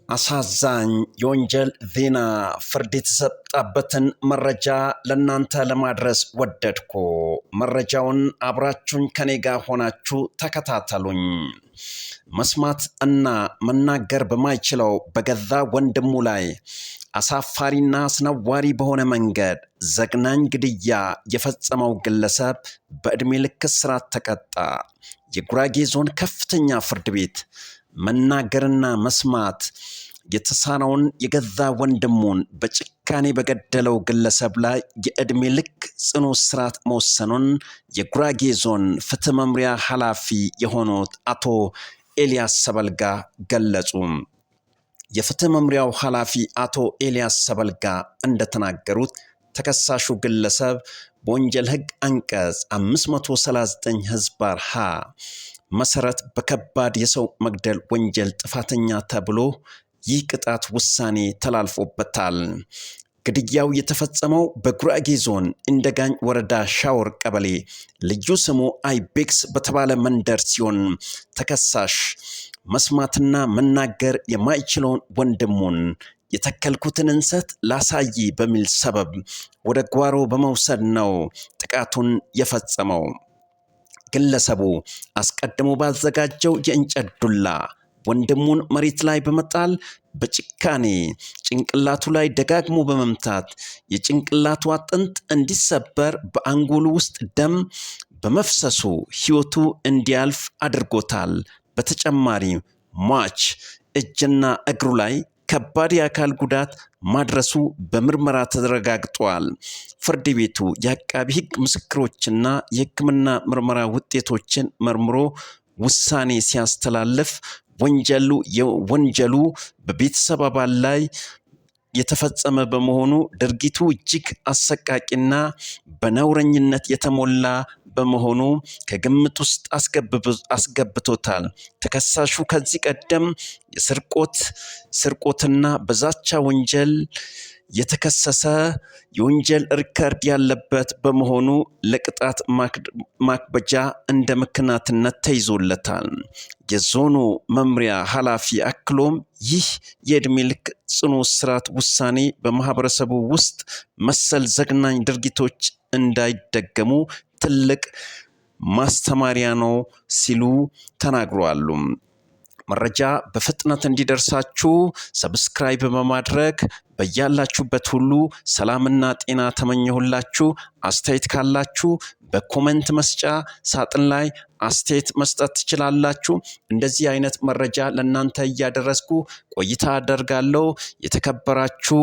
አሳዛኝ የወንጀል ዜና ፍርድ የተሰጠበትን መረጃ ለናንተ ለማድረስ ወደድኩ። መረጃውን አብራችሁን ከኔ ጋር ሆናችሁ ተከታተሉኝ። መስማት እና መናገር በማይችለው በገዛ ወንድሙ ላይ አሳፋሪና አስነዋሪ በሆነ መንገድ ዘግናኝ ግድያ የፈጸመው ግለሰብ በዕድሜ ልክ እስራት ተቀጣ። የጉራጌ ዞን ከፍተኛ ፍርድ ቤት መናገርና መስማት የተሳነውን የገዛ ወንድሙን በጭካኔ በገደለው ግለሰብ ላይ የዕድሜ ልክ ጽኑ እስራት መወሰኑን የጉራጌ ዞን ፍትህ መምሪያ ኃላፊ የሆኑት አቶ ኤልያስ ሰበልጋ ገለጹ። የፍትህ መምሪያው ኃላፊ አቶ ኤልያስ ሰበልጋ እንደተናገሩት ተከሳሹ ግለሰብ በወንጀል ሕግ አንቀጽ 539 ህዝባር ሀ መሰረት በከባድ የሰው መግደል ወንጀል ጥፋተኛ ተብሎ ይህ ቅጣት ውሳኔ ተላልፎበታል። ግድያው የተፈጸመው በጉራጌ ዞን እንደጋኝ ወረዳ ሻወር ቀበሌ ልዩ ስሙ አይቤክስ በተባለ መንደር ሲሆን ተከሳሽ መስማትና መናገር የማይችለውን ወንድሙን የተከልኩትን እንሰት ላሳይ በሚል ሰበብ ወደ ጓሮ በመውሰድ ነው ጥቃቱን የፈጸመው። ግለሰቡ አስቀድሞ ባዘጋጀው የእንጨት ዱላ ወንድሙን መሬት ላይ በመጣል በጭካኔ ጭንቅላቱ ላይ ደጋግሞ በመምታት የጭንቅላቱ አጥንት እንዲሰበር በአንጎሉ ውስጥ ደም በመፍሰሱ ሕይወቱ እንዲያልፍ አድርጎታል። በተጨማሪ ሟች እጅና እግሩ ላይ ከባድ የአካል ጉዳት ማድረሱ በምርመራ ተረጋግጧል። ፍርድ ቤቱ የአቃቢ ሕግ ምስክሮችና የሕክምና ምርመራ ውጤቶችን መርምሮ ውሳኔ ሲያስተላልፍ ወንጀሉ በቤተሰብ አባል ላይ የተፈጸመ በመሆኑ ድርጊቱ እጅግ አሰቃቂና በነውረኝነት የተሞላ በመሆኑ ከግምት ውስጥ አስገብቶታል። ተከሳሹ ከዚህ ቀደም ስርቆትና በዛቻ ወንጀል የተከሰሰ የወንጀል ሪከርድ ያለበት በመሆኑ ለቅጣት ማክበጃ እንደ ምክንያትነት ተይዞለታል። የዞኑ መምሪያ ኃላፊ አክሎም ይህ የዕድሜ ልክ ጽኑ እስራት ውሳኔ በማህበረሰቡ ውስጥ መሰል ዘግናኝ ድርጊቶች እንዳይደገሙ ትልቅ ማስተማሪያ ነው ሲሉ ተናግረዋል። መረጃ በፍጥነት እንዲደርሳችሁ ሰብስክራይብ በማድረግ በያላችሁበት ሁሉ ሰላምና ጤና ተመኘሁላችሁ። አስተያየት ካላችሁ በኮሜንት መስጫ ሳጥን ላይ አስተያየት መስጠት ትችላላችሁ። እንደዚህ አይነት መረጃ ለእናንተ እያደረስኩ ቆይታ አደርጋለሁ። የተከበራችሁ